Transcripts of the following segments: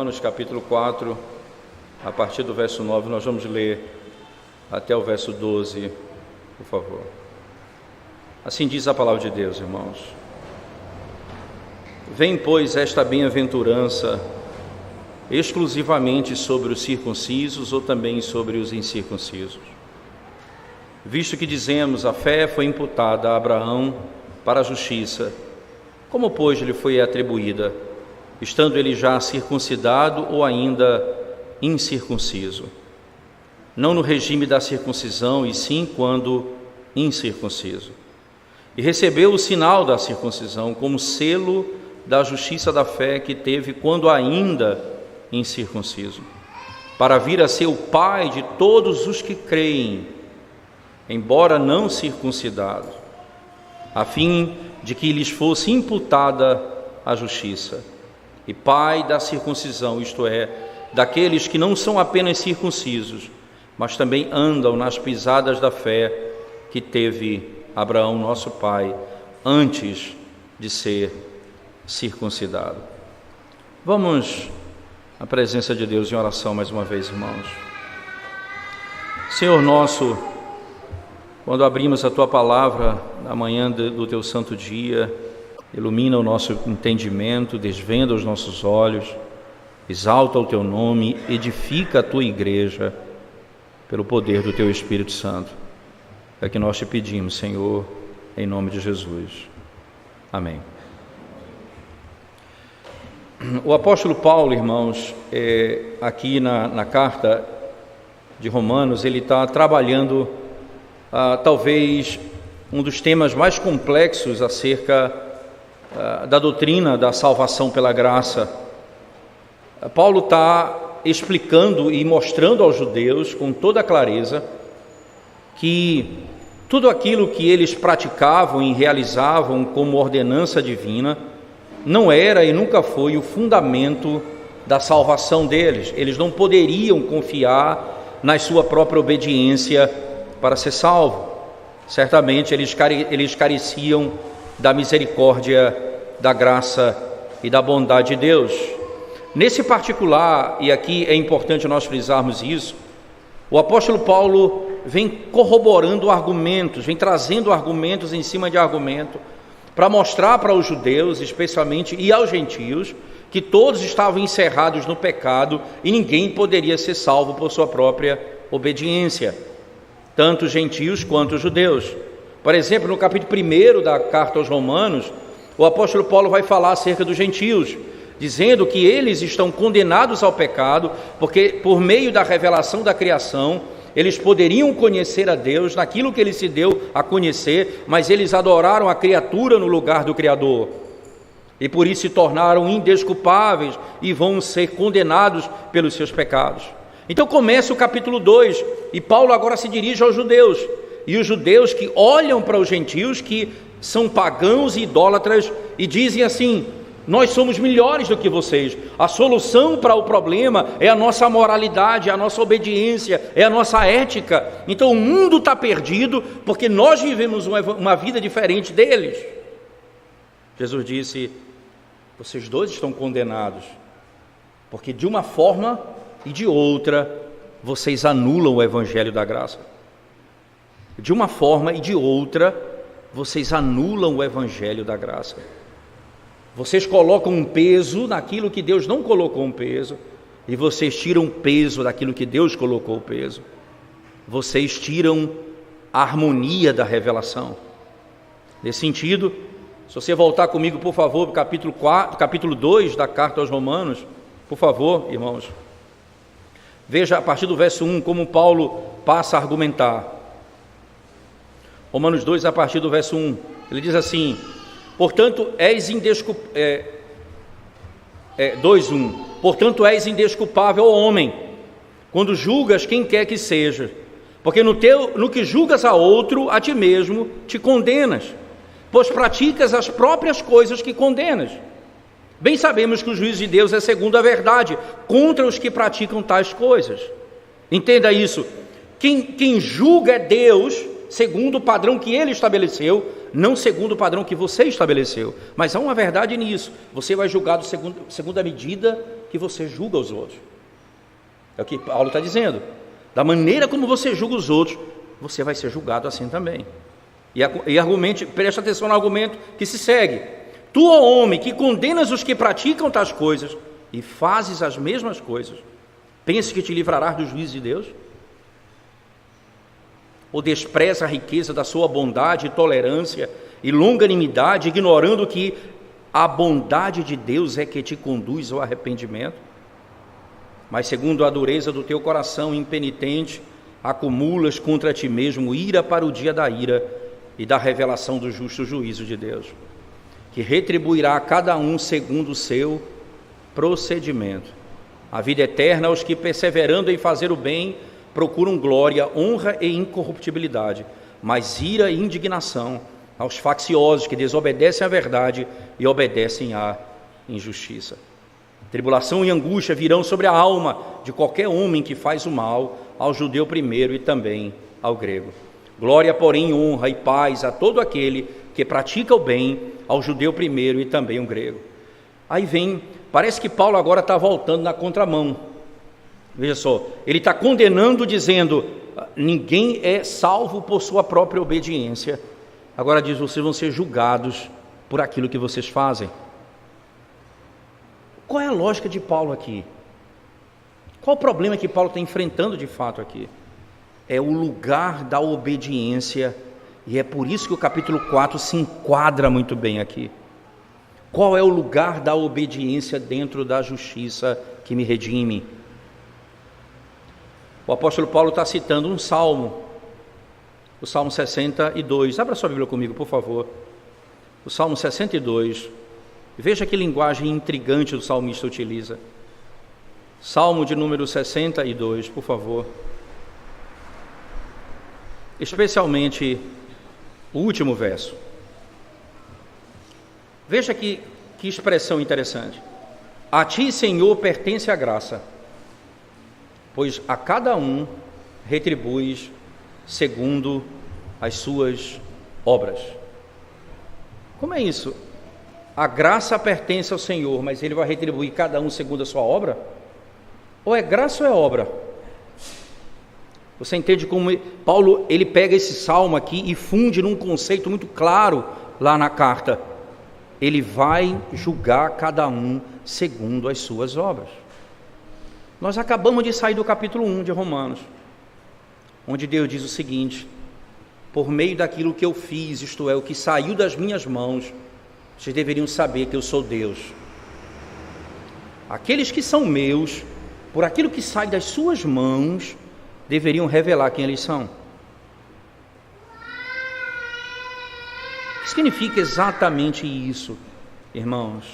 Romanos capítulo 4, a partir do verso 9, nós vamos ler até o verso 12, por favor. Assim diz a palavra de Deus, irmãos. Vem, pois, esta bem-aventurança exclusivamente sobre os circuncisos ou também sobre os incircuncisos? Visto que dizemos, a fé foi imputada a Abraão para a justiça, como, pois, lhe foi atribuída, estando ele já circuncidado ou ainda incircunciso? Não no regime da circuncisão, e sim quando incircunciso. E recebeu o sinal da circuncisão como selo da justiça da fé que teve quando ainda incircunciso, para vir a ser o pai de todos os que creem, embora não circuncidados, a fim de que lhes fosse imputada a justiça, e pai da circuncisão, isto é, daqueles que não são apenas circuncisos, mas também andam nas pisadas da fé que teve Abraão, nosso pai, antes de ser circuncidado. Vamos à presença de Deus em oração mais uma vez, irmãos. Senhor nosso, quando abrimos a Tua palavra na manhã do Teu santo dia, ilumina o nosso entendimento, desvenda os nossos olhos, exalta o Teu nome, edifica a Tua igreja pelo poder do Teu Espírito Santo. É que nós te pedimos, Senhor, em nome de Jesus. Amém. O apóstolo Paulo, irmãos, aqui na carta de Romanos, ele está trabalhando talvez um dos temas mais complexos acerca da doutrina da salvação pela graça. Paulo está explicando e mostrando aos judeus com toda clareza que tudo aquilo que eles praticavam e realizavam como ordenança divina não era e nunca foi o fundamento da salvação deles. Eles não poderiam confiar na sua própria obediência para ser salvo. Certamente eles careciam da misericórdia, da graça e da bondade de Deus. Nesse particular, e aqui é importante nós frisarmos isso, o apóstolo Paulo vem corroborando argumentos, vem trazendo argumentos em cima de argumento, para mostrar para os judeus, especialmente, e aos gentios, que todos estavam encerrados no pecado e ninguém poderia ser salvo por sua própria obediência, tanto os gentios quanto os judeus. Por exemplo, no capítulo 1 da carta aos Romanos, o apóstolo Paulo vai falar acerca dos gentios, dizendo que eles estão condenados ao pecado, porque por meio da revelação da criação, eles poderiam conhecer a Deus naquilo que Ele se deu a conhecer, mas eles adoraram a criatura no lugar do Criador, e por isso se tornaram indesculpáveis e vão ser condenados pelos seus pecados. Então começa o capítulo 2, e Paulo agora se dirige aos judeus, e os judeus que olham para os gentios, que são pagãos e idólatras, e dizem assim: nós somos melhores do que vocês, a solução para o problema é a nossa moralidade, é a nossa obediência, é a nossa ética. Então o mundo está perdido porque nós vivemos uma vida diferente deles. Jesus disse: vocês dois estão condenados, porque de uma forma e de outra vocês anulam o evangelho da graça. De uma forma e de outra vocês anulam o evangelho da graça. Vocês colocam um peso naquilo que Deus não colocou um peso, e vocês tiram peso daquilo que Deus colocou o peso. Vocês tiram a harmonia da revelação. Nesse sentido, se você voltar comigo, por favor, para o capítulo 2 da carta aos Romanos, por favor, irmãos, veja a partir do verso 1 como Paulo passa a argumentar. Romanos 2, a partir do verso 1, ele diz assim: portanto, 2:1. Portanto, és indesculpável, ó homem, quando julgas quem quer que seja, porque no que julgas a outro, a ti mesmo te condenas, pois praticas as próprias coisas que condenas. Bem sabemos que o juízo de Deus é segundo a verdade, contra os que praticam tais coisas. Entenda isso: quem julga é Deus, segundo o padrão que Ele estabeleceu, não segundo o padrão que você estabeleceu. Mas há uma verdade nisso: você vai julgado segundo a medida que você julga os outros. É o que Paulo está dizendo. Da maneira como você julga os outros, você vai ser julgado assim também. E argumente, preste atenção no argumento que se segue. Tu, ó homem, que condenas os que praticam tais coisas e fazes as mesmas coisas, pensa que te livrarás do juízo de Deus? Ou despreza a riqueza da sua bondade e tolerância e longanimidade, ignorando que a bondade de Deus é que te conduz ao arrependimento? Mas segundo a dureza do teu coração impenitente, acumulas contra ti mesmo ira para o dia da ira e da revelação do justo juízo de Deus, que retribuirá a cada um segundo o seu procedimento. A vida eterna aos que, perseverando em fazer o bem, procuram glória, honra e incorruptibilidade, mas ira e indignação aos facciosos que desobedecem à verdade e obedecem à injustiça. Tribulação e angústia virão sobre a alma de qualquer homem que faz o mal, ao judeu primeiro e também ao grego. Glória, porém, honra e paz a todo aquele que pratica o bem, ao judeu primeiro e também ao grego. Aí vem, parece que Paulo agora está voltando na contramão. Veja só, ele está condenando, dizendo, ninguém é salvo por sua própria obediência. Agora diz, vocês vão ser julgados por aquilo que vocês fazem. Qual é a lógica de Paulo aqui? Qual o problema que Paulo está enfrentando de fato aqui? É o lugar da obediência, e é por isso que o capítulo 4 se enquadra muito bem aqui. Qual é o lugar da obediência dentro da justiça que me redime? O apóstolo Paulo está citando um salmo, o Salmo 62. Abra sua Bíblia comigo, por favor. O Salmo 62. Veja que linguagem intrigante o salmista utiliza. Salmo de número 62, por favor. Especialmente o último verso. Veja que expressão interessante. A ti, Senhor, pertence a graça, pois a cada um retribuis segundo as suas obras. Como é isso? A graça pertence ao Senhor, mas Ele vai retribuir cada um segundo a sua obra? Ou é graça ou é obra? Você entende como Paulo, ele pega esse salmo aqui e funde num conceito muito claro lá na carta. Ele vai julgar cada um segundo as suas obras. Nós acabamos de sair do capítulo 1 de Romanos, onde Deus diz o seguinte: por meio daquilo que eu fiz, isto é, o que saiu das minhas mãos, vocês deveriam saber que eu sou Deus. Aqueles que são meus, por aquilo que sai das suas mãos, deveriam revelar quem eles são. O que significa exatamente isso, irmãos?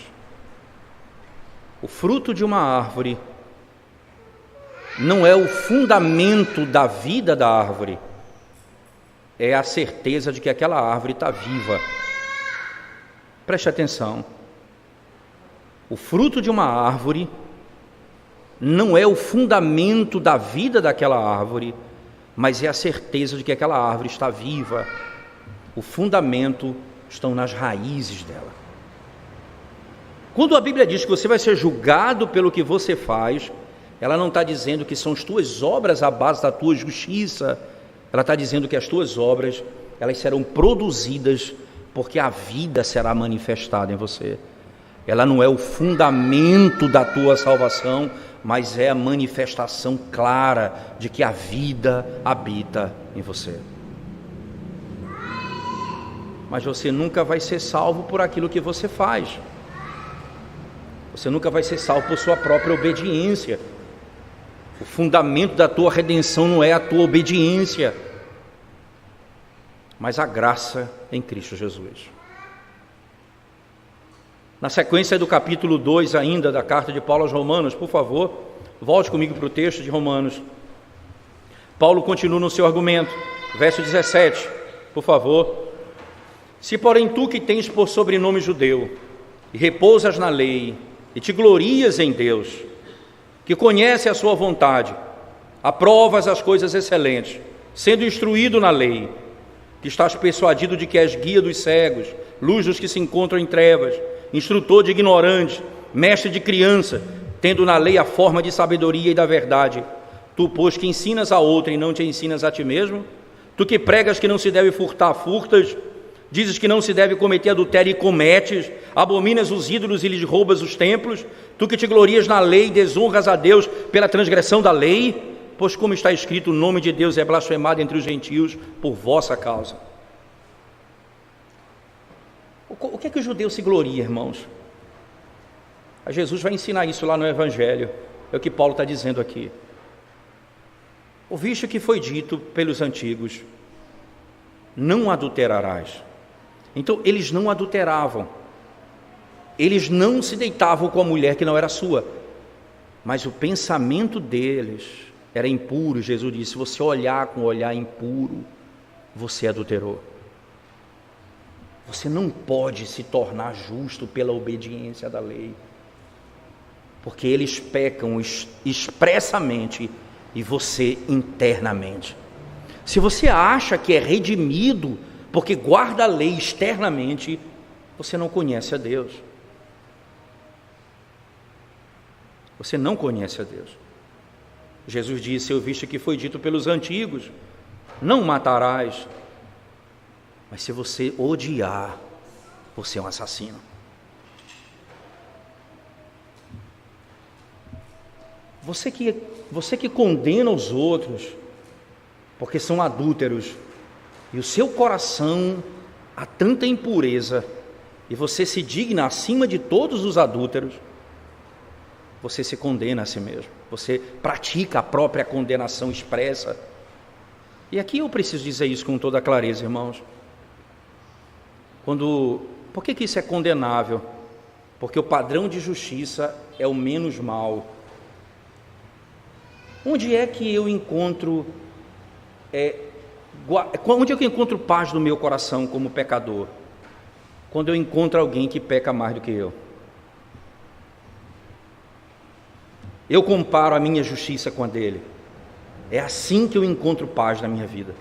O fruto de uma árvore não é o fundamento da vida da árvore, é a certeza de que aquela árvore está viva. Preste atenção. O fruto de uma árvore não é o fundamento da vida daquela árvore, mas é a certeza de que aquela árvore está viva. O fundamento estão nas raízes dela. Quando a Bíblia diz que você vai ser julgado pelo que você faz, ela não está dizendo que são as tuas obras a base da tua justiça. Ela está dizendo que as tuas obras, elas serão produzidas porque a vida será manifestada em você. Ela não é o fundamento da tua salvação, mas é a manifestação clara de que a vida habita em você. Mas você nunca vai ser salvo por aquilo que você faz. Você nunca vai ser salvo por sua própria obediência. O fundamento da tua redenção não é a tua obediência, mas a graça em Cristo Jesus. Na sequência do capítulo 2 ainda da carta de Paulo aos Romanos, por favor, volte comigo para o texto de Romanos. Paulo continua no seu argumento, verso 17, por favor. Se porém tu que tens por sobrenome judeu, e repousas na lei, e te glorias em Deus, que conhece a sua vontade, aprovas as coisas excelentes, sendo instruído na lei, que estás persuadido de que és guia dos cegos, luz dos que se encontram em trevas, instrutor de ignorantes, mestre de criança, tendo na lei a forma de sabedoria e da verdade. Tu, pois, que ensinas a outra e não te ensinas a ti mesmo? Tu que pregas que não se deve furtar, furtas. Dizes que não se deve cometer adultério e cometes. Abominas os ídolos e lhes roubas os templos. Tu que te glorias na lei, desonras a Deus pela transgressão da lei. Pois como está escrito, o nome de Deus é blasfemado entre os gentios por vossa causa. O que é que o judeu se gloria, irmãos? A Jesus vai ensinar isso lá no Evangelho. É o que Paulo está dizendo aqui. Ouviste o que foi dito pelos antigos: não adulterarás. Então, eles não adulteravam. Eles não se deitavam com a mulher que não era sua. Mas o pensamento deles era impuro. Jesus disse: se você olhar com um olhar impuro, você adulterou. Você não pode se tornar justo pela obediência da lei, porque eles pecam expressamente e você internamente. Se você acha que é redimido porque guarda a lei externamente, você não conhece a Deus. Você não conhece a Deus. Jesus disse: ouviste que foi dito pelos antigos: não matarás. Mas se você odiar, você é um assassino. Você que condena os outros porque são adúlteros, e o seu coração há tanta impureza, e você se digna acima de todos os adúlteros, você se condena a si mesmo. Você pratica a própria condenação expressa. E aqui eu preciso dizer isso com toda clareza, irmãos. Por que isso é condenável? Porque o padrão de justiça é o menos mal. Onde é que eu encontro paz no meu coração como pecador? Quando eu encontro alguém que peca mais do que eu. Eu comparo a minha justiça com a dele. É assim que eu encontro paz na minha vida.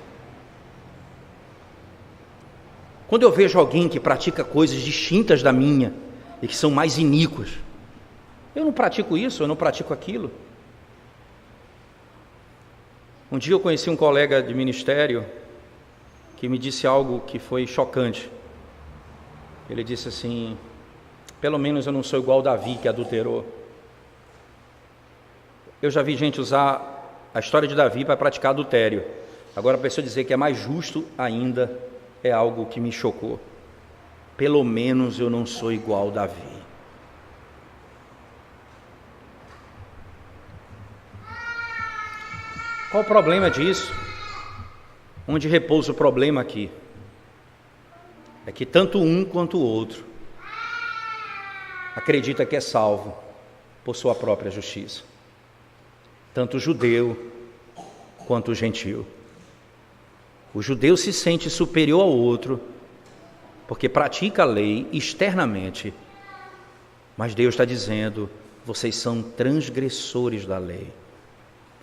Quando eu vejo alguém que pratica coisas distintas da minha e que são mais iníquas, eu não pratico isso, eu não pratico aquilo. Um dia eu conheci um colega de ministério que me disse algo que foi chocante. Ele disse assim: pelo menos eu não sou igual Davi, que adulterou. Eu já vi gente usar a história de Davi para praticar adultério. Agora a pessoa dizer que é mais justo ainda é algo que me chocou. Pelo menos eu não sou igual Davi. Qual o problema disso? Onde repousa o problema aqui? É que tanto um quanto o outro acredita que é salvo por sua própria justiça. Tanto o judeu quanto o gentil. O judeu se sente superior ao outro porque pratica a lei externamente, mas Deus está dizendo: vocês são transgressores da lei.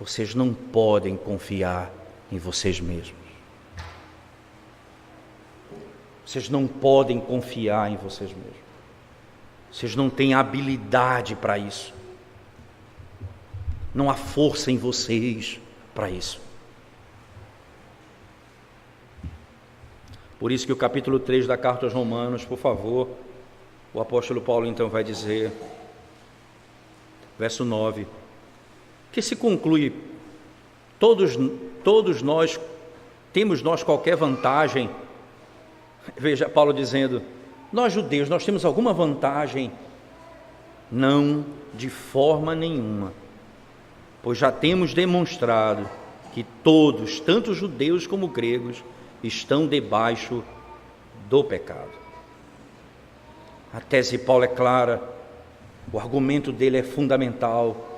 Vocês não podem confiar em vocês mesmos. Vocês não podem confiar em vocês mesmos. Vocês não têm habilidade para isso. Não há força em vocês para isso. Por isso que o capítulo 3 da carta aos Romanos, por favor, o apóstolo Paulo então vai dizer, verso 9, que se conclui: todos nós temos qualquer vantagem. Veja Paulo dizendo: nós judeus, nós temos alguma vantagem? Não, de forma nenhuma, pois já temos demonstrado que todos, tanto judeus como gregos, estão debaixo do pecado. A tese de Paulo é clara, o argumento dele é fundamental.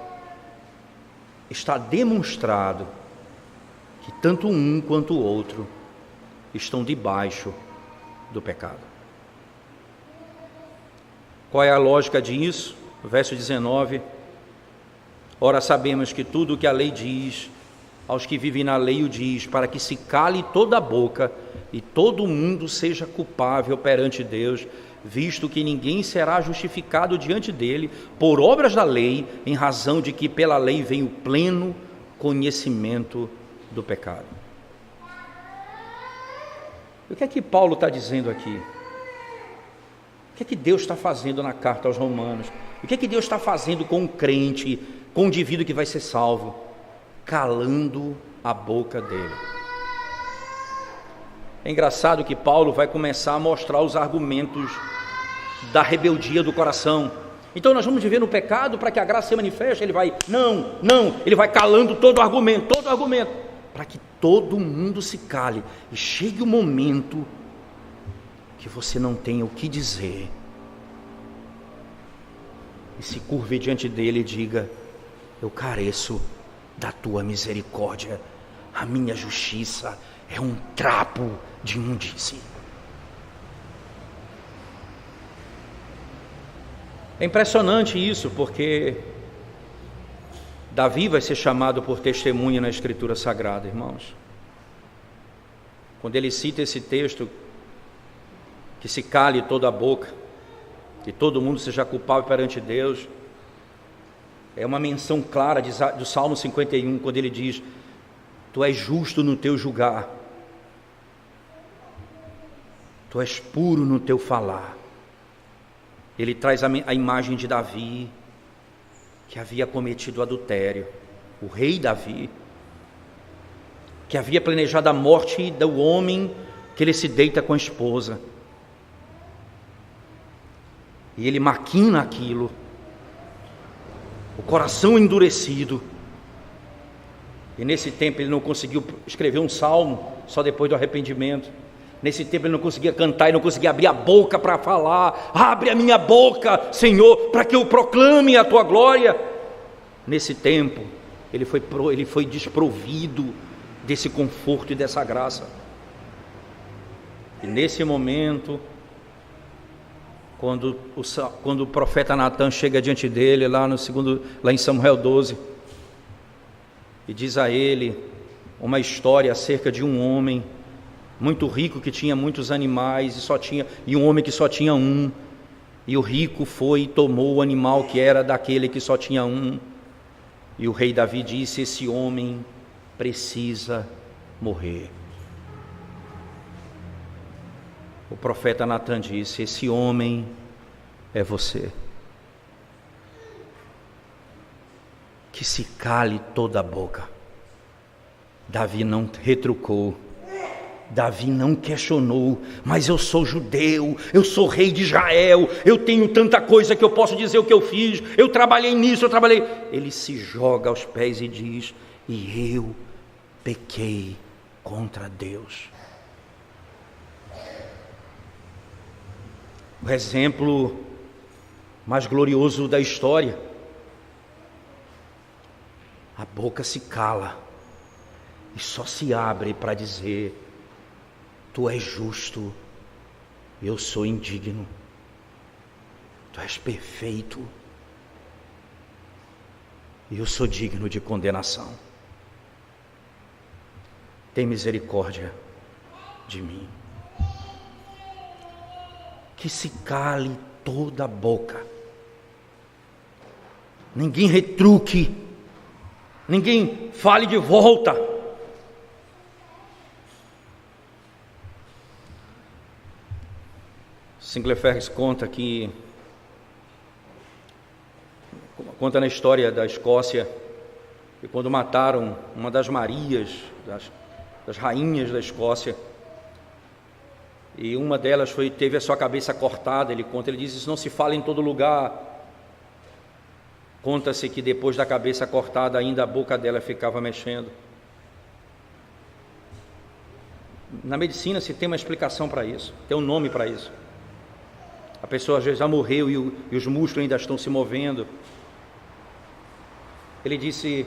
Está demonstrado que tanto um quanto o outro estão debaixo do pecado. Qual é a lógica disso? Verso 19: ora, sabemos que tudo o que a lei diz, aos que vivem na lei o diz, para que se cale toda a boca e todo mundo seja culpável perante Deus. visto que ninguém será justificado diante dele por obras da lei, em razão de que pela lei vem o pleno conhecimento do pecado. O que é que Paulo está dizendo aqui? O que é que Deus está fazendo na carta aos Romanos? O que é que Deus está fazendo com o crente, com o indivíduo que vai ser salvo? Calando a boca dele. É engraçado que Paulo vai começar a mostrar os argumentos da rebeldia do coração. Então nós vamos viver no pecado para que a graça se manifeste. Ele vai, não, ele vai calando todo argumento, para que todo mundo se cale e chegue o momento que você não tenha o que dizer e se curve diante dele e diga: eu careço da tua misericórdia, a minha justiça é um trapo de imundície. É impressionante isso, porque Davi vai ser chamado por testemunha na Escritura Sagrada, irmãos. Quando ele cita esse texto, que se cale toda a boca, que todo mundo seja culpável perante Deus, é uma menção clara do Salmo 51, quando ele diz: tu és justo no teu julgar, tu és puro no teu falar. Ele traz a imagem de Davi, que havia cometido adultério, o rei Davi, que havia planejado a morte do homem que ele se deita com a esposa, e ele maquina aquilo, o coração endurecido, e nesse tempo ele não conseguiu escrever um salmo, só depois do arrependimento. Nesse tempo ele não conseguia cantar e não conseguia abrir a boca para falar: abre a minha boca, Senhor, para que eu proclame a tua glória. Nesse tempo ele foi desprovido desse conforto e dessa graça. E nesse momento, quando o profeta Natan chega diante dele, lá em Samuel 12, e diz a ele uma história acerca de um homem muito rico que tinha muitos animais e um homem que só tinha um, e o rico foi e tomou o animal que era daquele que só tinha um, e o rei Davi disse: esse homem precisa morrer. O profeta Natan disse: esse homem é você. Que se cale toda a boca. Davi não retrucou, Davi não questionou: mas eu sou judeu, eu sou rei de Israel, eu tenho tanta coisa que eu posso dizer o que eu fiz, eu trabalhei nisso, Ele se joga aos pés e diz: e eu pequei contra Deus. O exemplo mais glorioso da história. A boca se cala e só se abre para dizer: tu és justo, eu sou indigno. Tu és perfeito, e eu sou digno de condenação. Tem misericórdia de mim. Que se cale toda a boca. Ninguém retruque, ninguém fale de volta. Sinclair Ferris conta na história da Escócia, que quando mataram uma das Marias, das rainhas da Escócia, e uma delas teve a sua cabeça cortada, ele diz: isso não se fala em todo lugar. Conta-se que depois da cabeça cortada ainda a boca dela ficava mexendo. Na medicina se tem uma explicação para isso, tem um nome para isso. A pessoa às vezes já morreu e os músculos ainda estão se movendo. Ele disse,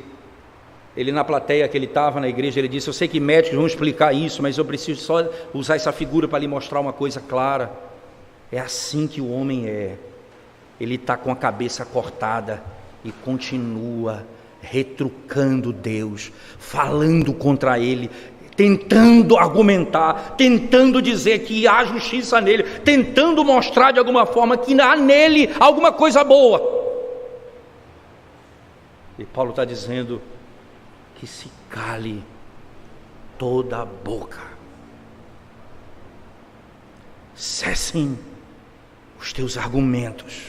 na plateia que ele estava na igreja, ele disse: eu sei que médicos vão explicar isso, mas eu preciso só usar essa figura para lhe mostrar uma coisa clara. É assim que o homem é. Ele está com a cabeça cortada e continua retrucando Deus, falando contra Ele, tentando argumentar, tentando dizer que há justiça nele, tentando mostrar de alguma forma que há nele alguma coisa boa. E Paulo está dizendo que se cale toda a boca, cessem os teus argumentos.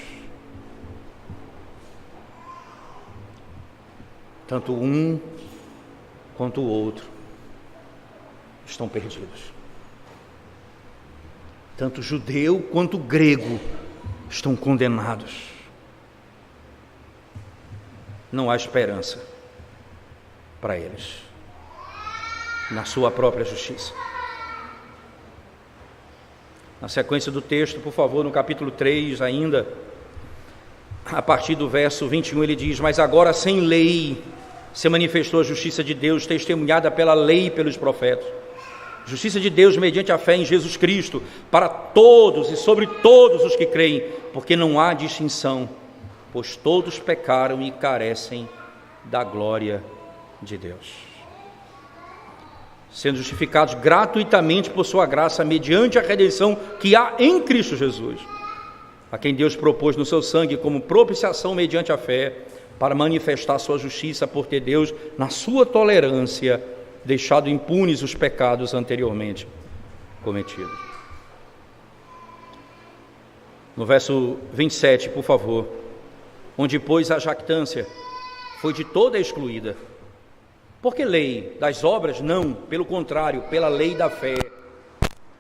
Tanto um quanto o outro estão perdidos. Tanto judeu quanto grego estão condenados. Não há esperança para eles na sua própria justiça. Na sequência do texto, por favor, no capítulo 3 ainda, a partir do verso 21, ele diz: mas agora sem lei se manifestou a justiça de Deus, testemunhada pela lei e pelos profetas. Justiça de Deus mediante a fé em Jesus Cristo, para todos e sobre todos os que creem, porque não há distinção, pois todos pecaram e carecem da glória de Deus, sendo justificados gratuitamente por sua graça, mediante a redenção que há em Cristo Jesus, a quem Deus propôs no seu sangue como propiciação mediante a fé, para manifestar sua justiça, por ter Deus, na sua tolerância, deixado impunes os pecados anteriormente cometidos. No verso 27, por favor, onde, pois, a jactância foi de toda excluída. Por que lei das obras? Não, pelo contrário, pela lei da fé.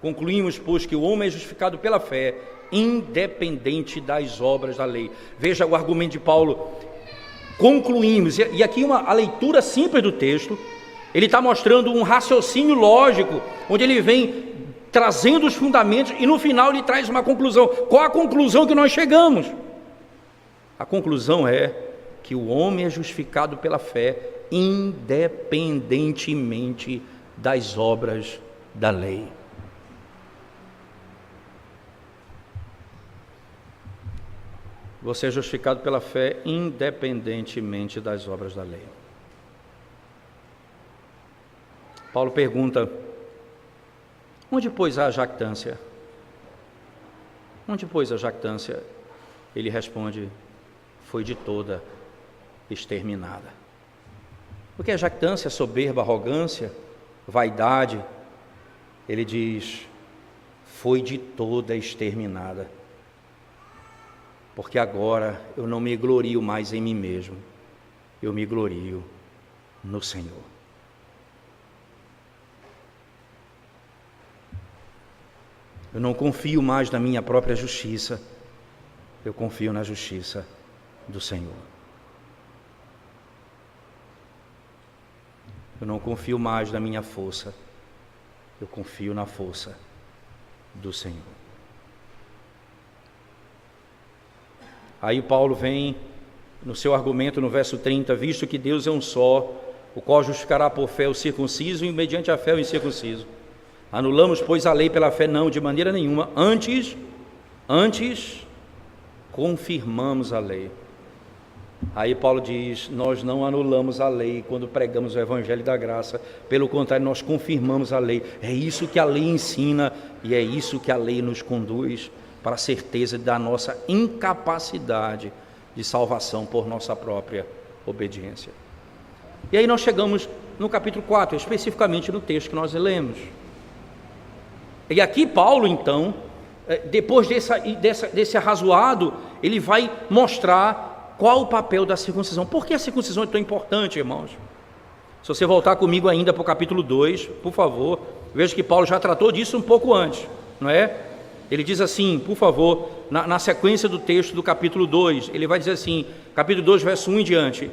Concluímos, pois, que o homem é justificado pela fé, independente das obras da lei. Veja o argumento de Paulo. Concluímos, e aqui a leitura simples do texto, ele está mostrando um raciocínio lógico, onde ele vem trazendo os fundamentos, e no final ele traz uma conclusão. Qual a conclusão que nós chegamos? A conclusão é que o homem é justificado pela fé, independentemente das obras da lei. Você é justificado pela fé, independentemente das obras da lei. Paulo pergunta: onde, pois, há a jactância? Onde, pois, a jactância? Ele responde: foi de toda exterminada. O que é jactância? Soberba, arrogância, vaidade. Ele diz: foi de toda exterminada. Porque agora eu não me glorio mais em mim mesmo, eu me glorio no Senhor. Eu não confio mais na minha própria justiça, eu confio na justiça do Senhor. Eu não confio mais na minha força, eu confio na força do Senhor. Aí Paulo vem no seu argumento no verso 30, visto que Deus é um só, o qual justificará por fé o circunciso e mediante a fé o incircunciso. Anulamos, pois, a lei pela fé? Não, de maneira nenhuma. Antes, confirmamos a lei. Aí Paulo diz: nós não anulamos a lei quando pregamos o evangelho da graça, pelo contrário, nós confirmamos a lei. É isso que a lei ensina e é isso que a lei nos conduz para a certeza da nossa incapacidade de salvação por nossa própria obediência. E aí nós chegamos no capítulo 4, especificamente no texto que nós lemos. E aqui Paulo, então, depois desse arrazoado, ele vai mostrar qual o papel da circuncisão. Por que a circuncisão é tão importante, irmãos? Se você voltar comigo ainda para o capítulo 2, por favor, veja que Paulo já tratou disso um pouco antes, não é? Ele diz assim, por favor, na sequência do texto do capítulo 2, ele vai dizer assim, capítulo 2, verso 1 em diante: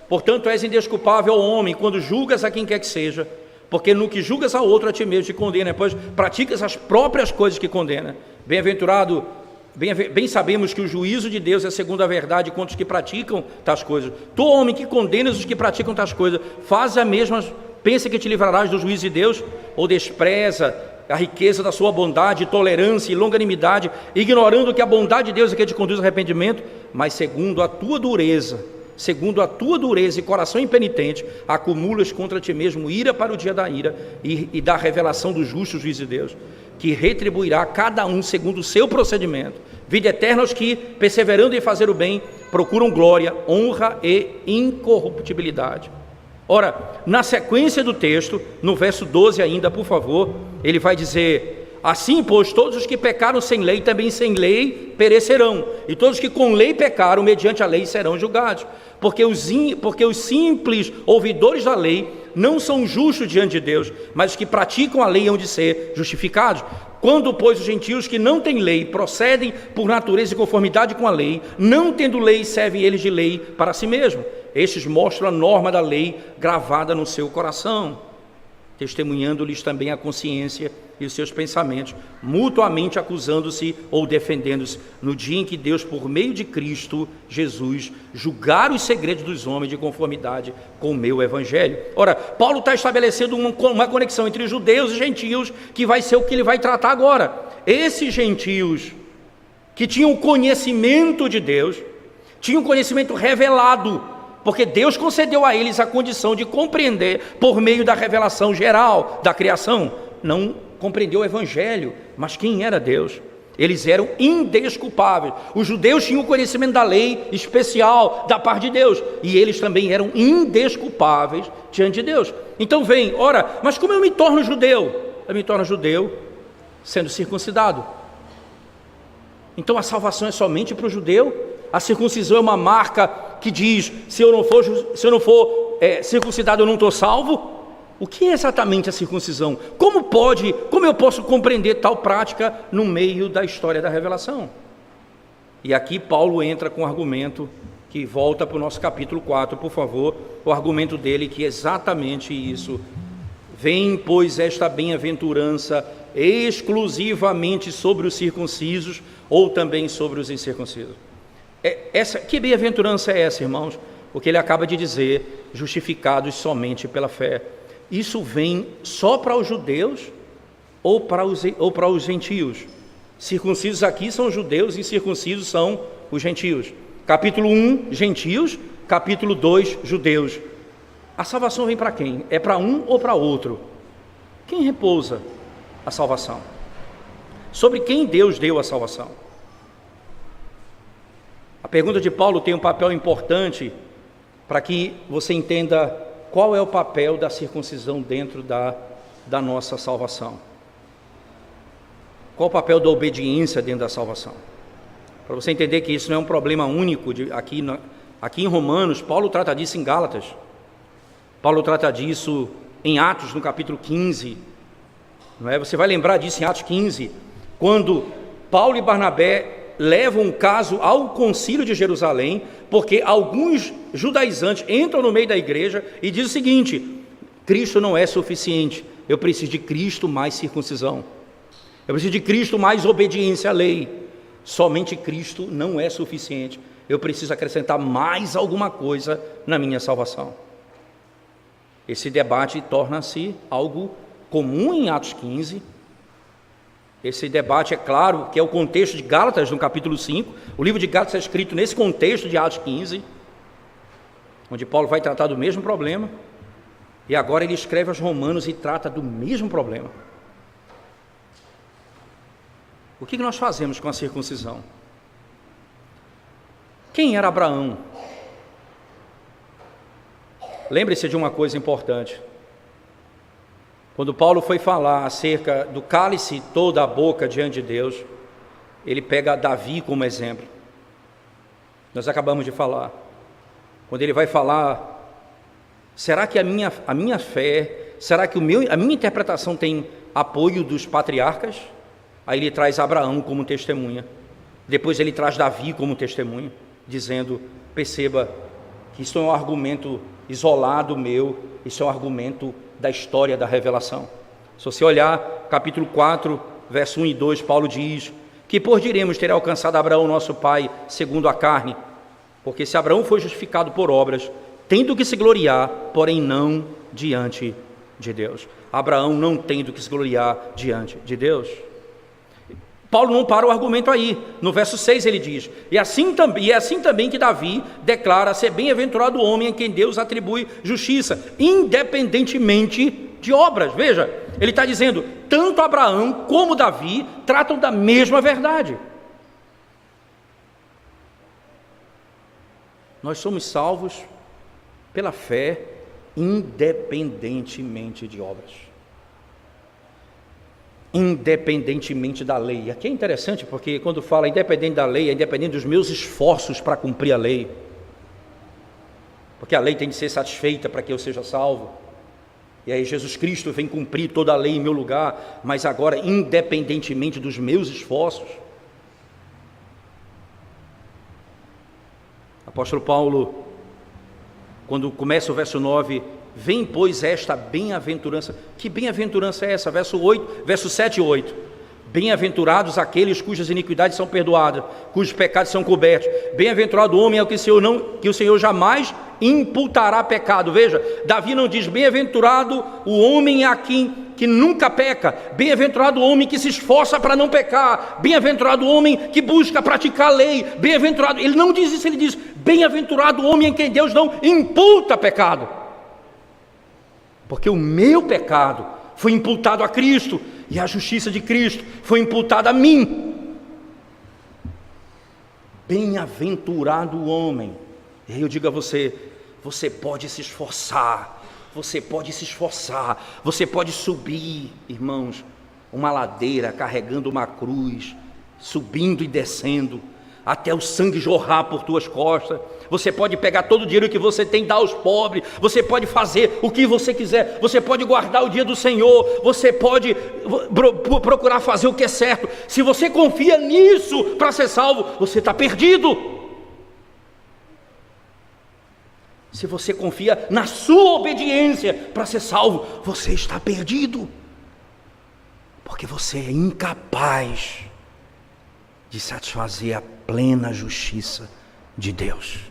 portanto, és indesculpável, homem, quando julgas a quem quer que seja, porque no que julgas a outro, a ti mesmo te condena, pois praticas as próprias coisas que condena. Bem-aventurado, bem sabemos que o juízo de Deus é segundo a verdade contra os que praticam tais coisas. Tu, homem, que condenas os que praticam tais coisas, faz a mesma, pensa que te livrarás do juízo de Deus, ou despreza a riqueza da sua bondade, tolerância e longanimidade, ignorando que a bondade de Deus é que te conduz ao arrependimento, mas segundo a tua dureza segundo a tua dureza e coração impenitente, acumulas contra ti mesmo ira para o dia da ira e da revelação do justo juiz de Deus, que retribuirá cada um segundo o seu procedimento. Vida eterna aos que, perseverando em fazer o bem, procuram glória, honra e incorruptibilidade. Ora, na sequência do texto, no verso 12 ainda, por favor, ele vai dizer: assim, pois, todos os que pecaram sem lei, também sem lei perecerão, e todos os que com lei pecaram, mediante a lei, serão julgados. Porque os simples ouvidores da lei não são justos diante de Deus, mas os que praticam a lei hão de ser justificados. Quando, pois, os gentios que não têm lei procedem por natureza e conformidade com a lei, não tendo lei, servem eles de lei para si mesmos. Estes mostram a norma da lei gravada no seu coração, testemunhando-lhes também a consciência e os seus pensamentos, mutuamente acusando-se ou defendendo-se, no dia em que Deus, por meio de Cristo Jesus, julgar os segredos dos homens de conformidade com o meu evangelho. Ora, Paulo está estabelecendo uma conexão entre judeus e gentios, que vai ser o que ele vai tratar agora. Esses gentios que tinham o conhecimento de Deus, tinham o conhecimento revelado, porque Deus concedeu a eles a condição de compreender por meio da revelação geral da criação. Não compreendeu o evangelho, mas quem era Deus? Eles eram indesculpáveis. Os judeus tinham o conhecimento da lei especial da parte de Deus, e eles também eram indesculpáveis diante de Deus. Então vem, ora, mas como eu me torno judeu? Eu me torno judeu sendo circuncidado. Então a salvação é somente para o judeu? A circuncisão é uma marca que diz: se eu não for circuncidado, eu não estou salvo? O que é exatamente a circuncisão? Como eu posso compreender tal prática no meio da história da revelação? E aqui Paulo entra com um argumento que volta para o nosso capítulo 4, por favor, o argumento dele, que é exatamente isso. Vem, pois, esta bem-aventurança exclusivamente sobre os circuncisos ou também sobre os incircuncisos? Que bem-aventurança é essa, irmãos? Porque ele acaba de dizer: justificados somente pela fé. Isso vem só para os judeus ou para os gentios? Circuncisos aqui são os judeus e circuncisos são os gentios. Capítulo 1, gentios. Capítulo 2, judeus. A salvação vem para quem? É para um ou para outro? Quem repousa a salvação? Sobre quem Deus deu a salvação? A pergunta de Paulo tem um papel importante para que você entenda qual é o papel da circuncisão dentro da nossa salvação. Qual o papel da obediência dentro da salvação? Para você entender que isso não é um problema único aqui em Romanos. Paulo trata disso em Gálatas. Paulo trata disso em Atos, no capítulo 15. Não é? Você vai lembrar disso em Atos 15, quando Paulo e Barnabé levam um caso ao concílio de Jerusalém, porque alguns judaizantes entram no meio da igreja e dizem o seguinte: Cristo não é suficiente, eu preciso de Cristo mais circuncisão, eu preciso de Cristo mais obediência à lei. Somente Cristo não é suficiente, eu preciso acrescentar mais alguma coisa na minha salvação. Esse debate torna-se algo comum em Atos 15. Esse debate, é claro, que é o contexto de Gálatas, no capítulo 5. O livro de Gálatas é escrito nesse contexto de Atos 15, onde Paulo vai tratar do mesmo problema, e agora ele escreve aos Romanos e trata do mesmo problema. O que nós fazemos com a circuncisão? Quem era Abraão? Lembre-se de uma coisa importante. Quando Paulo foi falar acerca do cálice toda a boca diante de Deus, ele pega Davi como exemplo. Nós acabamos de falar. Quando ele vai falar, será que a minha fé, será que a minha interpretação tem apoio dos patriarcas? Aí ele traz Abraão como testemunha. Depois ele traz Davi como testemunha, dizendo: perceba que isso é um argumento isolado meu, isso é um argumento da história da revelação. Se você olhar capítulo 4, verso 1 e 2, Paulo diz: que por diremos ter alcançado Abraão nosso pai segundo a carne, porque se Abraão foi justificado por obras, tem do que se gloriar, porém não diante de Deus. Abraão não tem do que se gloriar diante de Deus. Paulo não para o argumento aí. No verso 6 ele diz: e é assim também que Davi declara ser bem-aventurado o homem em quem Deus atribui justiça, independentemente de obras. Veja, ele está dizendo, tanto Abraão como Davi tratam da mesma verdade. Nós somos salvos pela fé, independentemente de obras, independentemente da lei. Aqui é interessante porque quando fala independente da lei, é independente dos meus esforços para cumprir a lei, porque a lei tem de ser satisfeita para que eu seja salvo, e aí Jesus Cristo vem cumprir toda a lei em meu lugar, mas agora independentemente dos meus esforços. Apóstolo Paulo, quando começa o verso 9, vem pois esta bem-aventurança. Que bem-aventurança é essa? Verso 7 e 8. Bem-aventurados aqueles cujas iniquidades são perdoadas, cujos pecados são cobertos. Bem-aventurado o homem ao que o Senhor jamais imputará pecado. Veja, Davi não diz bem-aventurado o homem a quem que nunca peca, bem-aventurado o homem que se esforça para não pecar, bem-aventurado o homem que busca praticar a lei, bem-aventurado, ele não diz isso, ele diz bem-aventurado o homem em quem Deus não imputa pecado, porque o meu pecado foi imputado a Cristo, e a justiça de Cristo foi imputada a mim. Bem-aventurado o homem. E aí eu digo a você, você pode se esforçar, você pode subir, irmãos, uma ladeira carregando uma cruz, subindo e descendo, até o sangue jorrar por tuas costas. Você pode pegar todo o dinheiro que você tem e dar aos pobres, você pode fazer o que você quiser, você pode guardar o dia do Senhor, você pode procurar fazer o que é certo. Se você confia nisso para ser salvo, você está perdido. Se você confia na sua obediência para ser salvo, você está perdido, porque você é incapaz de satisfazer a plena justiça de Deus.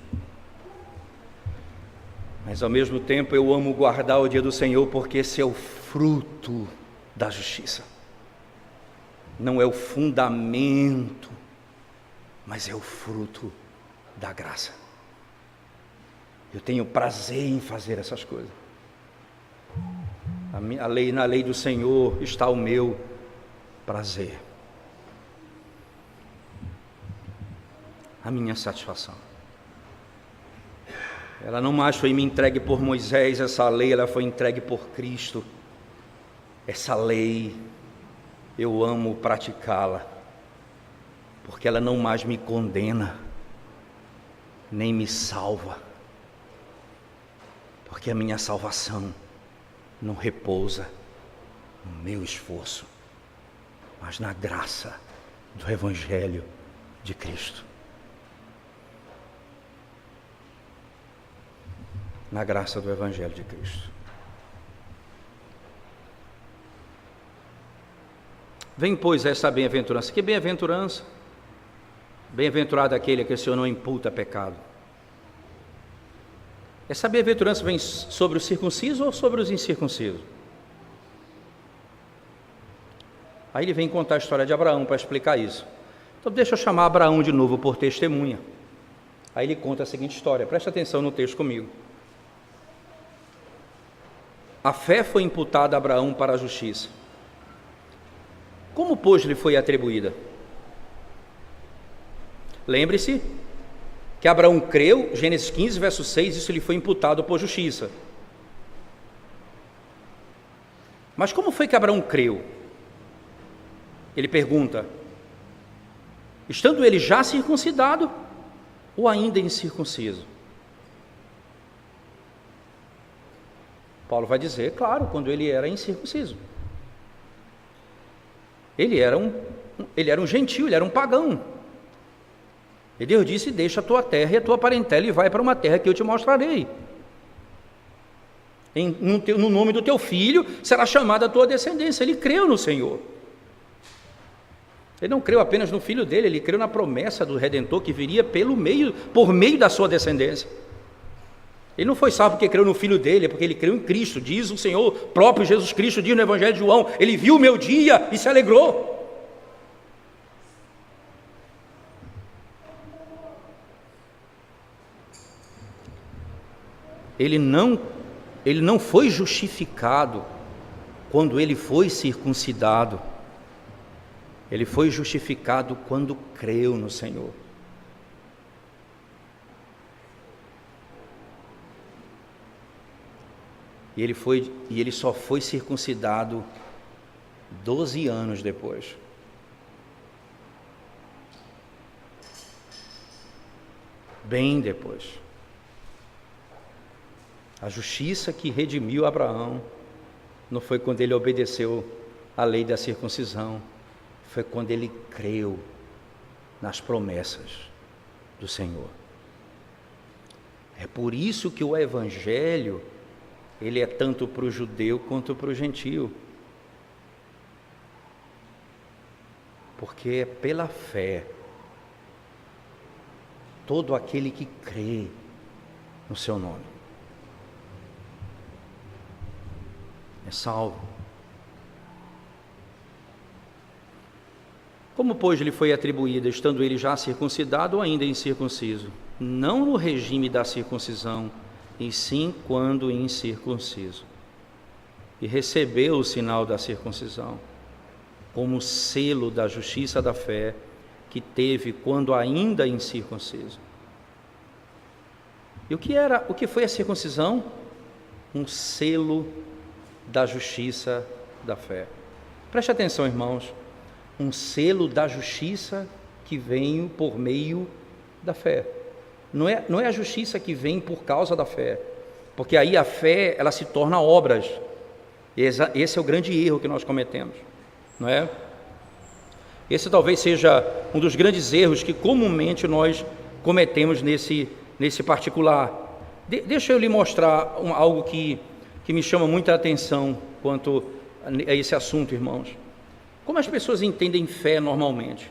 Mas ao mesmo tempo eu amo guardar o dia do Senhor, porque esse é o fruto da justiça, não é o fundamento, mas é o fruto da graça. Eu tenho prazer em fazer essas coisas. Na lei do Senhor está o meu prazer, a minha satisfação. Ela não mais foi me entregue por Moisés, essa lei, ela foi entregue por Cristo. Essa lei, eu amo praticá-la, porque ela não mais me condena, nem me salva, porque a minha salvação não repousa no meu esforço, mas na graça do Evangelho de Cristo. Na graça do Evangelho de Cristo. Vem, pois, essa bem-aventurança. Que bem-aventurança? Bem-aventurado aquele a que o Senhor não imputa pecado. Essa bem-aventurança vem sobre os circuncisos ou sobre os incircuncisos? Aí ele vem contar a história de Abraão para explicar isso. Então deixa eu chamar Abraão de novo por testemunha. Aí ele conta a seguinte história, presta atenção no texto comigo. A fé foi imputada a Abraão para a justiça. Como, pois, lhe foi atribuída? Lembre-se que Abraão creu, Gênesis 15, verso 6, isso lhe foi imputado por justiça. Mas como foi que Abraão creu? Ele pergunta, estando ele já circuncidado ou ainda incircunciso? Paulo vai dizer, claro, quando ele era incircunciso. Ele era um gentio, ele era um pagão. E Deus disse, deixa a tua terra e a tua parentela e vai para uma terra que eu te mostrarei. No nome do teu filho será chamada a tua descendência. Ele creu no Senhor. Ele não creu apenas no filho dele, ele creu na promessa do Redentor que viria por meio da sua descendência. Ele não foi salvo porque creu no filho dele, é porque ele creu em Cristo. Diz o Senhor próprio Jesus Cristo, diz no Evangelho de João, ele viu o meu dia e se alegrou. ele não foi justificado quando ele foi circuncidado. Ele foi justificado quando creu no Senhor. E ele só foi circuncidado 12 anos depois. Bem depois. A justiça que redimiu Abraão não foi quando ele obedeceu à lei da circuncisão, foi quando ele creu nas promessas do Senhor. É por isso que o Evangelho, ele é tanto para o judeu quanto para o gentio. Porque é pela fé. Todo aquele que crê no seu nome é salvo. Como, pois, lhe foi atribuída, estando ele já circuncidado ou ainda incircunciso? Não no regime da circuncisão, e sim quando incircunciso. E recebeu o sinal da circuncisão, como selo da justiça da fé, que teve quando ainda incircunciso. E o que foi a circuncisão? Um selo da justiça da fé. Preste atenção, irmãos. Um selo da justiça que vem por meio da fé. Não é a justiça que vem por causa da fé, porque aí a fé, ela se torna obras. Esse é o grande erro que nós cometemos, não é? Esse talvez seja um dos grandes erros que comumente nós cometemos nesse particular. Deixa eu lhe mostrar algo que me chama muita atenção quanto a esse assunto, irmãos. Como as pessoas entendem fé normalmente,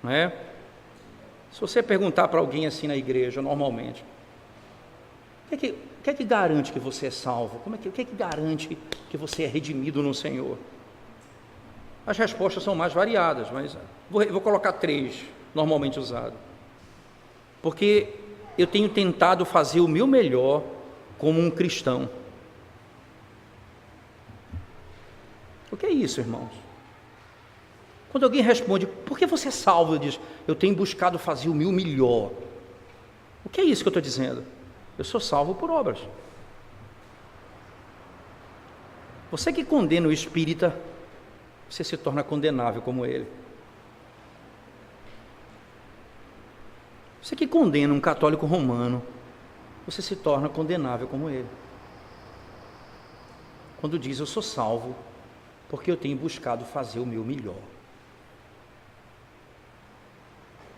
não é? Se você perguntar para alguém assim na igreja, normalmente, o que é que garante que você é salvo? O que é que garante que você é redimido no Senhor? As respostas são mais variadas, mas vou colocar 3, normalmente usadas. Porque eu tenho tentado fazer o meu melhor como um cristão. O que é isso, irmãos? Quando alguém responde, por que você é salvo? Eu digo, eu tenho buscado fazer o meu melhor. O que é isso que eu estou dizendo? Eu sou salvo por obras. Você que condena o espírita, você se torna condenável como ele. Você que condena um católico romano, você se torna condenável como ele. Quando diz, eu sou salvo, porque eu tenho buscado fazer o meu melhor.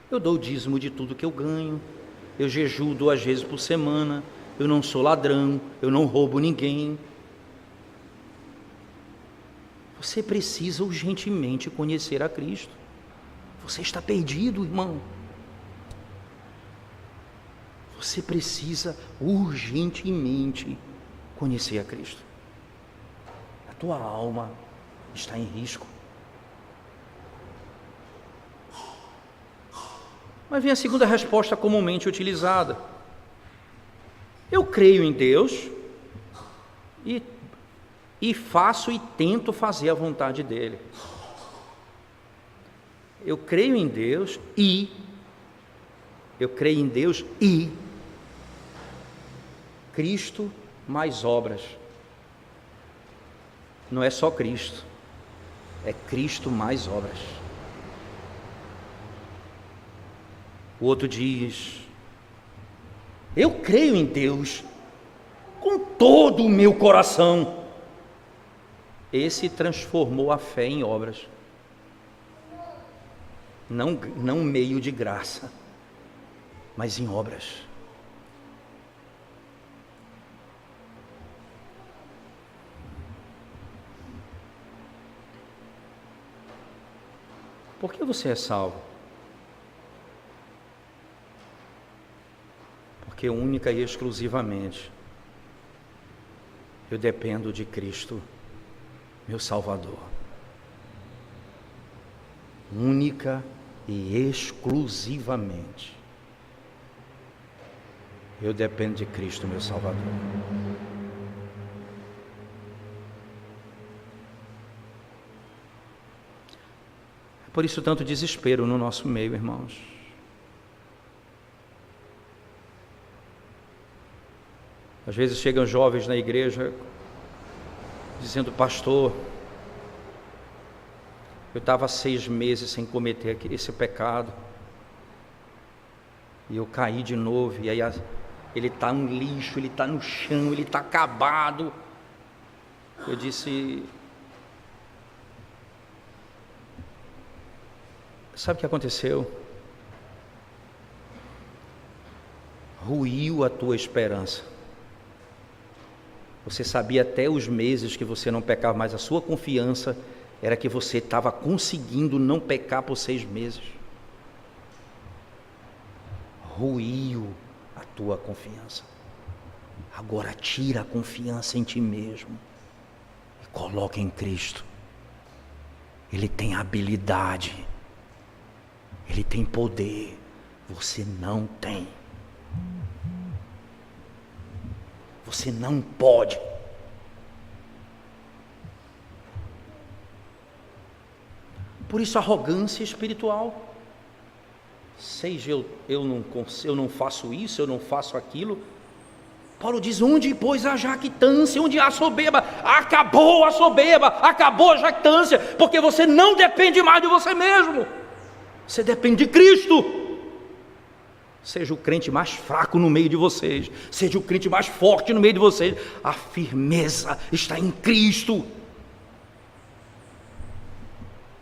Eu dou o dízimo de tudo que eu ganho, eu jejuo 2 vezes por semana, eu não sou ladrão, eu não roubo ninguém. Você precisa urgentemente conhecer a Cristo. Você está perdido, irmão. Você precisa urgentemente conhecer a Cristo. A tua alma está em risco. Mas vem a segunda resposta comumente utilizada. Eu creio em Deus e faço e tento fazer a vontade dEle. Eu creio em Deus e Cristo mais obras. Não é só Cristo, é Cristo mais obras. O outro diz, eu creio em Deus com todo o meu coração. Esse transformou a fé em obras, não meio de graça, mas em obras. Por que você é salvo? Porque única e exclusivamente eu dependo de Cristo, meu Salvador. Única e exclusivamente. Eu dependo de Cristo, meu Salvador. É por isso tanto desespero no nosso meio, irmãos. Às vezes chegam jovens na igreja dizendo: pastor, eu estava 6 meses sem cometer esse pecado, e eu caí de novo, e aí ele está um lixo, ele está no chão, ele está acabado. Eu disse: sabe o que aconteceu? Ruiu a tua esperança. Você sabia até os meses que você não pecava, mas a sua confiança era que você estava conseguindo não pecar por 6 meses. Ruiu a tua confiança. Agora tira a confiança em ti mesmo e coloca em Cristo. Ele tem habilidade, Ele tem poder, você não tem. Você não pode. Por isso, arrogância espiritual. Seja eu não faço isso, eu não faço aquilo. Paulo diz: onde pois a jactância, onde há soberba, acabou a soberba, acabou a jactância, porque você não depende mais de você mesmo, você depende de Cristo. Seja o crente mais fraco no meio de vocês, seja o crente mais forte no meio de vocês, a firmeza está em Cristo.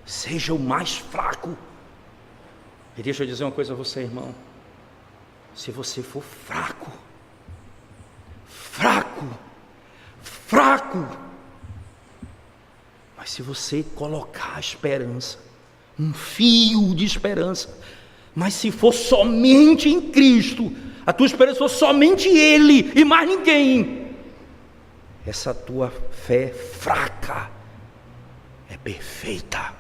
Seja o mais fraco. E deixa eu dizer uma coisa a você, irmão: se você for fraco, mas se você colocar a esperança, um fio de esperança, mas se for somente em Cristo, a tua esperança for somente Ele e mais ninguém, essa tua fé fraca é perfeita,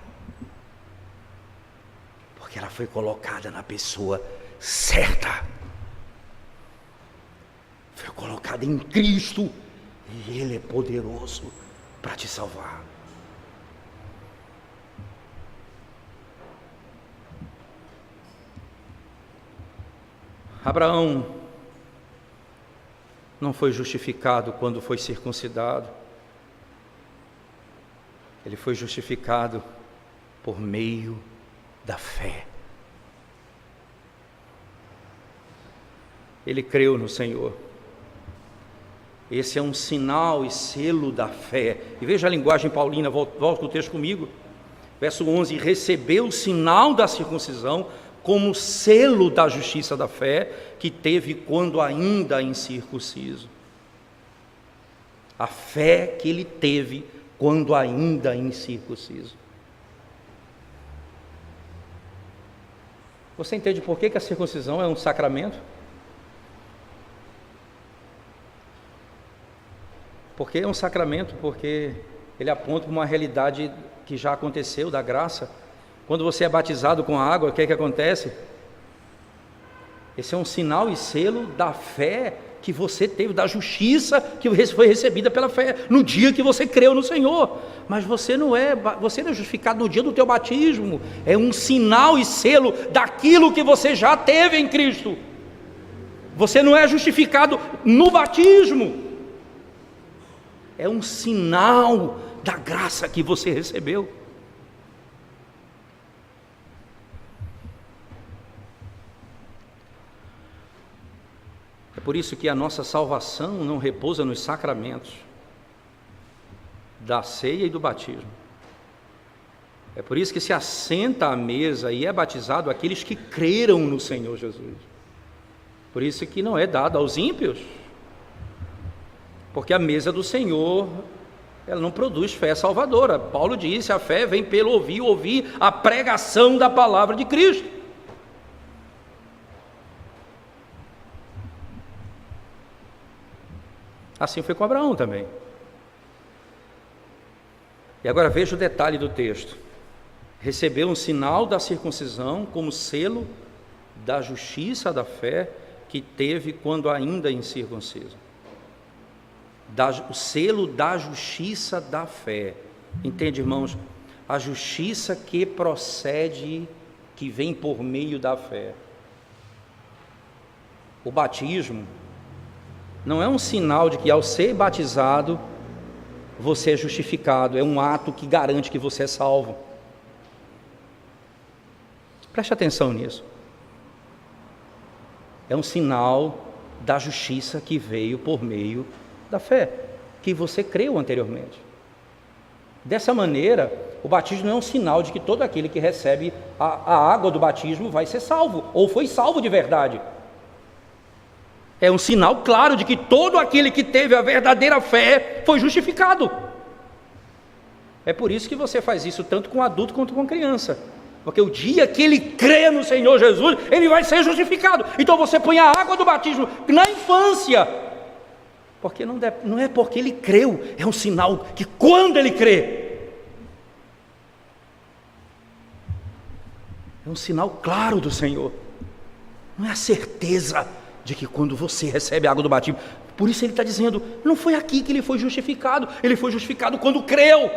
porque ela foi colocada na pessoa certa, foi colocada em Cristo, e Ele é poderoso para te salvar. Abraão não foi justificado quando foi circuncidado. Ele foi justificado por meio da fé. Ele creu no Senhor. Esse é um sinal e selo da fé. E veja a linguagem paulina, volta o texto comigo. Verso 11: recebeu o sinal da circuncisão como selo da justiça da fé que teve quando ainda incircunciso. A fé que ele teve quando ainda incircunciso. Você entende por que a circuncisão é um sacramento? Porque é um sacramento, porque ele aponta para uma realidade que já aconteceu, da graça. Quando você é batizado com a água, o que é que acontece? Esse é um sinal e selo da fé que você teve, da justiça que foi recebida pela fé, no dia que você creu no Senhor. Mas você não é justificado no dia do teu batismo, é um sinal e selo daquilo que você já teve em Cristo. Você não é justificado no batismo, é um sinal da graça que você recebeu. É por isso que a nossa salvação não repousa nos sacramentos da ceia e do batismo. É por isso que se assenta à mesa e é batizado aqueles que creram no Senhor Jesus. Por isso que não é dado aos ímpios, porque a mesa do Senhor, ela não produz fé salvadora. Paulo disse: a fé vem pelo ouvir a pregação da palavra de Cristo. Assim foi com Abraão também. E agora veja o detalhe do texto: recebeu um sinal da circuncisão como selo da justiça da fé que teve quando ainda incircunciso. O selo da justiça da fé. Entende, irmãos? A justiça que procede, que vem por meio da fé. O batismo não é um sinal de que ao ser batizado você é justificado, é um ato que garante que você é salvo. Preste atenção nisso. É um sinal da justiça que veio por meio da fé, que você creu anteriormente. Dessa maneira, o batismo não é um sinal de que todo aquele que recebe a água do batismo vai ser salvo, ou foi salvo de verdade. É um sinal claro de que todo aquele que teve a verdadeira fé foi justificado. É por isso que você faz isso tanto com adulto quanto com criança. Porque o dia que ele crê no Senhor Jesus, ele vai ser justificado. Então você põe a água do batismo na infância. Porque não é porque ele creu, é um sinal que quando ele crê, é um sinal claro do Senhor. Não é a certeza de que quando você recebe a água do batismo, por isso ele está dizendo, não foi aqui que ele foi justificado quando creu.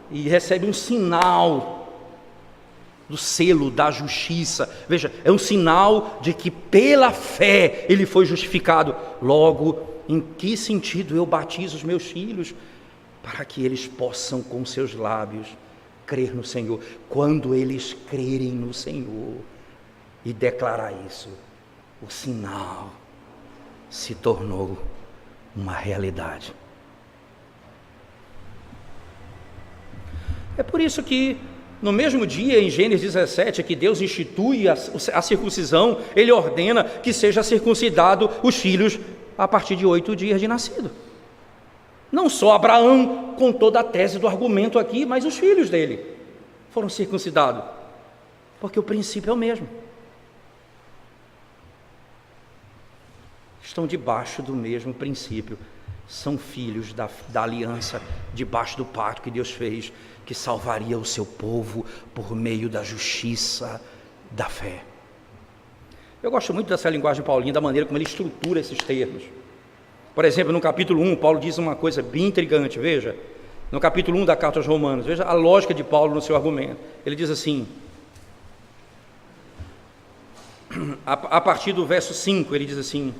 E recebe um sinal do selo da justiça. Veja, é um sinal de que pela fé ele foi justificado. Logo, em que sentido eu batizo os meus filhos? Para que eles possam com seus lábios crer no Senhor. Quando eles crerem no Senhor e declarar isso, o sinal se tornou uma realidade. É por isso que no mesmo dia, em Gênesis 17, que Deus institui a circuncisão, Ele ordena que seja circuncidado os filhos a partir de 8 dias de nascido. Não só Abraão, com toda a tese do argumento aqui, mas os filhos dele foram circuncidados, porque o princípio é o mesmo. Estão debaixo do mesmo princípio, são filhos da aliança, debaixo do pacto que Deus fez, que salvaria o seu povo por meio da justiça da fé. Eu gosto muito dessa linguagem paulina, da maneira como ele estrutura esses termos. Por exemplo, no capítulo 1, Paulo diz uma coisa bem intrigante, veja, no capítulo 1 da carta aos Romanos, veja a lógica de Paulo no seu argumento. Ele diz assim, a partir do verso 5, ele diz assim,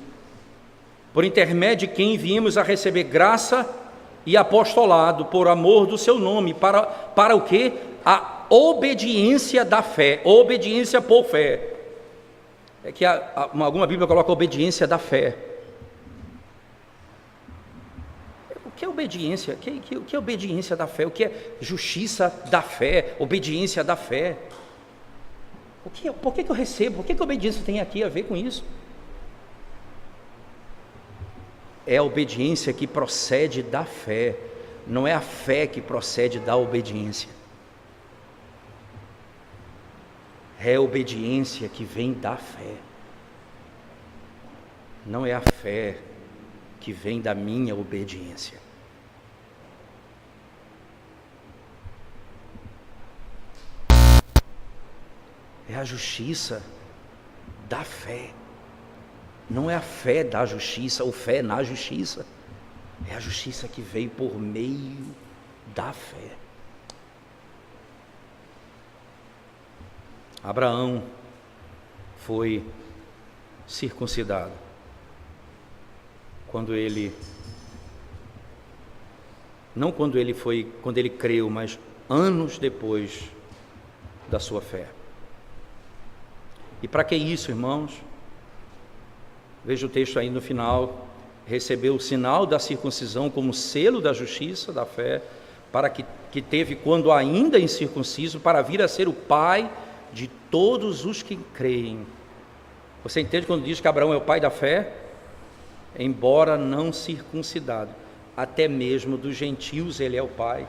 por intermédio de quem viemos a receber graça e apostolado por amor do seu nome, para o quê? A obediência da fé, obediência por fé. É que alguma Bíblia coloca obediência da fé. O que é obediência? O que é obediência da fé? O que é justiça da fé? Obediência da fé? Por que eu recebo? Por que a obediência tem aqui a ver com isso? É a obediência que procede da fé, não é a fé que procede da obediência. É a obediência que vem da fé, não é a fé que vem da minha obediência. É a justiça da fé. Não é a fé da justiça, ou fé na justiça. É a justiça que veio por meio da fé. Abraão foi circuncidado quando ele creu, mas anos depois da sua fé. E para que isso, irmãos? Veja o texto aí no final, recebeu o sinal da circuncisão como selo da justiça, da fé, para que teve quando ainda incircunciso, para vir a ser o pai de todos os que creem. Você entende quando diz que Abraão é o pai da fé? Embora não circuncidado, até mesmo dos gentios ele é o pai.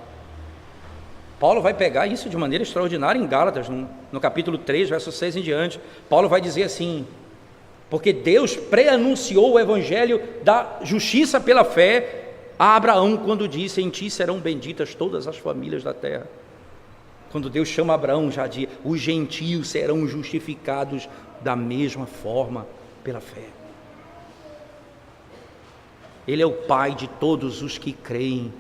Paulo vai pegar isso de maneira extraordinária em Gálatas, no capítulo 3, verso 6 em diante. Paulo vai dizer assim, porque Deus pré-anunciou o evangelho da justiça pela fé a Abraão, quando disse, em ti serão benditas todas as famílias da terra. Quando Deus chama Abraão, já diz, os gentios serão justificados da mesma forma pela fé. Ele é o Pai de todos os que creem,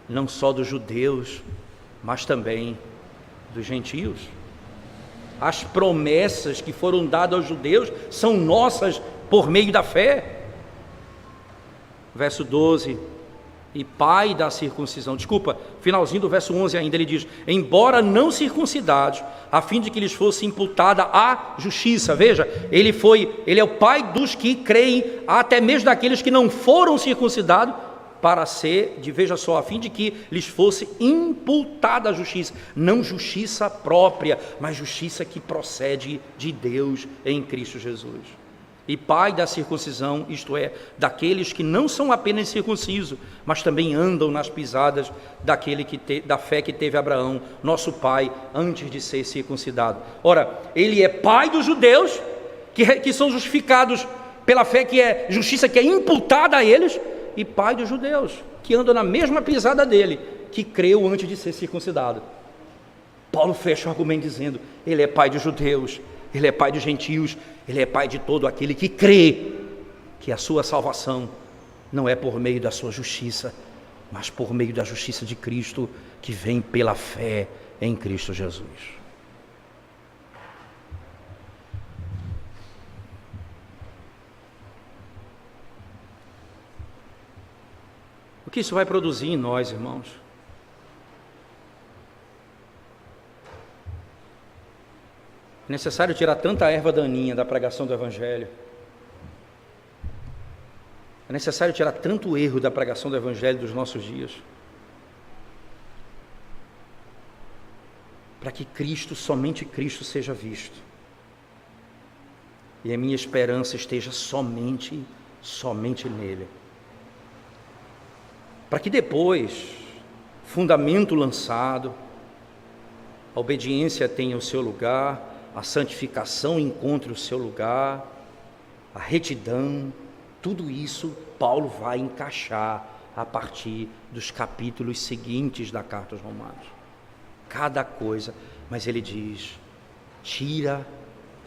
não só dos judeus, mas também dos gentios. As promessas que foram dadas aos judeus são nossas por meio da fé. Verso 12, e pai da circuncisão, finalzinho do verso 11 ainda, ele diz, embora não circuncidados, a fim de que lhes fosse imputada a justiça. Veja, ele é o pai dos que creem, até mesmo daqueles que não foram circuncidados, veja só, a fim de que lhes fosse imputada a justiça, não justiça própria, mas justiça que procede de Deus em Cristo Jesus. E pai da circuncisão, isto é, daqueles que não são apenas circuncisos, mas também andam nas pisadas da fé que teve Abraão, nosso pai, antes de ser circuncidado. Ora, ele é pai dos judeus, que são justificados pela fé, que é justiça que é imputada a eles, e pai dos judeus, que andam na mesma pisada dele, que creu antes de ser circuncidado. Paulo fecha o argumento dizendo, ele é pai dos judeus, ele é pai dos gentios, ele é pai de todo aquele que crê que a sua salvação não é por meio da sua justiça, mas por meio da justiça de Cristo, que vem pela fé em Cristo Jesus. O que isso vai produzir em nós, irmãos? É necessário tirar tanta erva daninha da pregação do Evangelho. É necessário tirar tanto erro da pregação do Evangelho dos nossos dias, para que Cristo, somente Cristo, seja visto. E a minha esperança esteja somente nele. Para que depois, fundamento lançado, a obediência tenha o seu lugar, a santificação encontre o seu lugar, a retidão, tudo isso Paulo vai encaixar a partir dos capítulos seguintes da carta aos Romanos. Cada coisa, mas ele diz, tira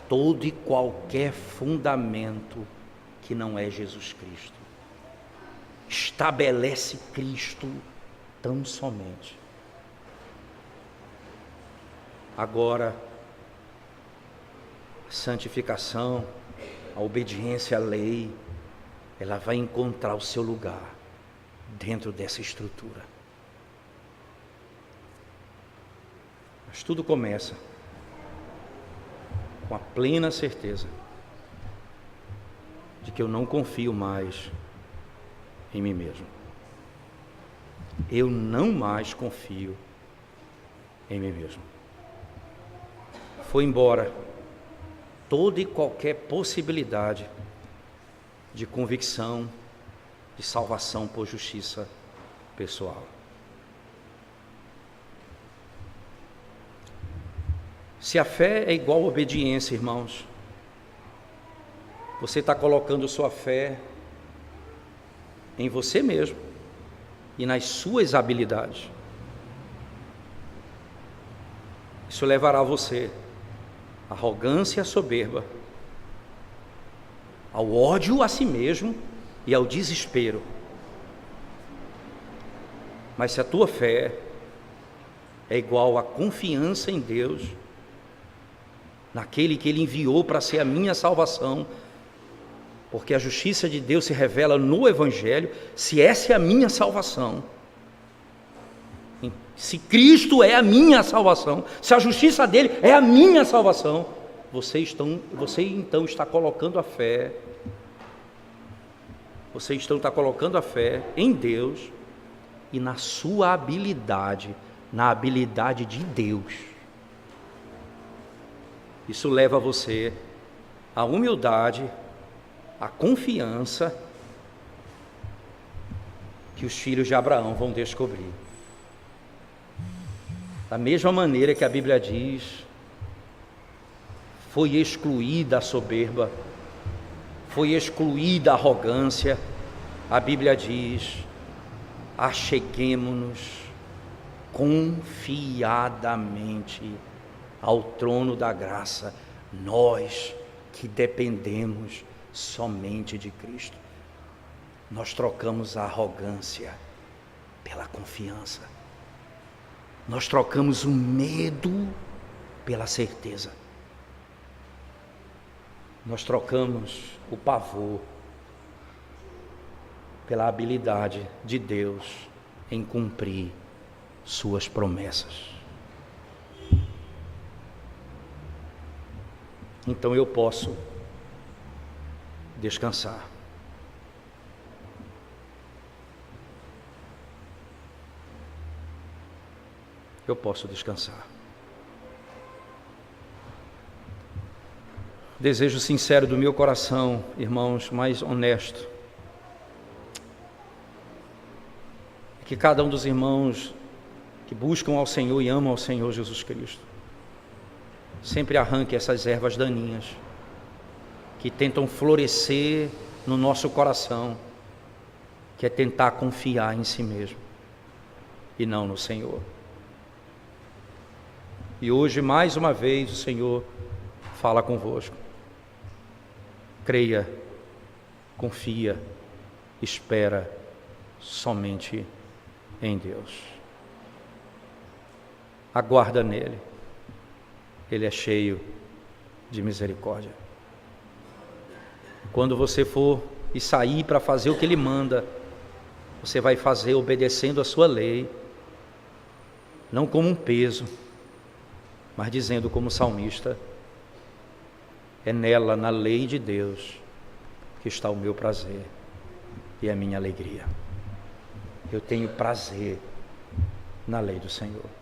todo e qualquer fundamento que não é Jesus Cristo. Estabelece Cristo tão somente. Agora, a santificação, a obediência à lei, ela vai encontrar o seu lugar dentro dessa estrutura. Mas tudo começa com a plena certeza de que eu não confio mais em mim mesmo. Eu não mais confio em mim mesmo. Foi embora toda e qualquer possibilidade de convicção, de salvação por justiça pessoal. Se a fé é igual a obediência, irmãos, você está colocando sua fé em você mesmo e nas suas habilidades. Isso levará você à arrogância e à soberba, ao ódio a si mesmo e ao desespero. Mas se a tua fé é igual à confiança em Deus, naquele que Ele enviou para ser a minha salvação, porque a justiça de Deus se revela no Evangelho, se essa é a minha salvação, se Cristo é a minha salvação, se a justiça dele é a minha salvação, você então está colocando a fé, está colocando a fé em Deus e na sua habilidade, na habilidade de Deus. Isso leva você à humildade, à confiança que os filhos de Abraão vão descobrir. Da mesma maneira que a Bíblia diz, foi excluída a soberba, foi excluída a arrogância, a Bíblia diz, acheguemo-nos confiadamente ao trono da graça, nós que dependemos somente de Cristo. Nós trocamos a arrogância pela confiança. Nós trocamos o medo pela certeza. Nós trocamos o pavor pela habilidade de Deus em cumprir suas promessas. Então eu posso descansar. Eu posso descansar. Desejo sincero do meu coração, irmãos, mais honesto, é que cada um dos irmãos que buscam ao Senhor e amam ao Senhor Jesus Cristo sempre arranque essas ervas daninhas que tentam florescer no nosso coração, que é tentar confiar em si mesmo e não no Senhor. E hoje, mais uma vez, o Senhor fala convosco. Creia, confia, espera somente em Deus. Aguarda nele. Ele é cheio de misericórdia. Quando você for e sair para fazer o que Ele manda, você vai fazer obedecendo a sua lei, não como um peso, mas dizendo como salmista: é nela, na lei de Deus, que está o meu prazer e a minha alegria. Eu tenho prazer na lei do Senhor.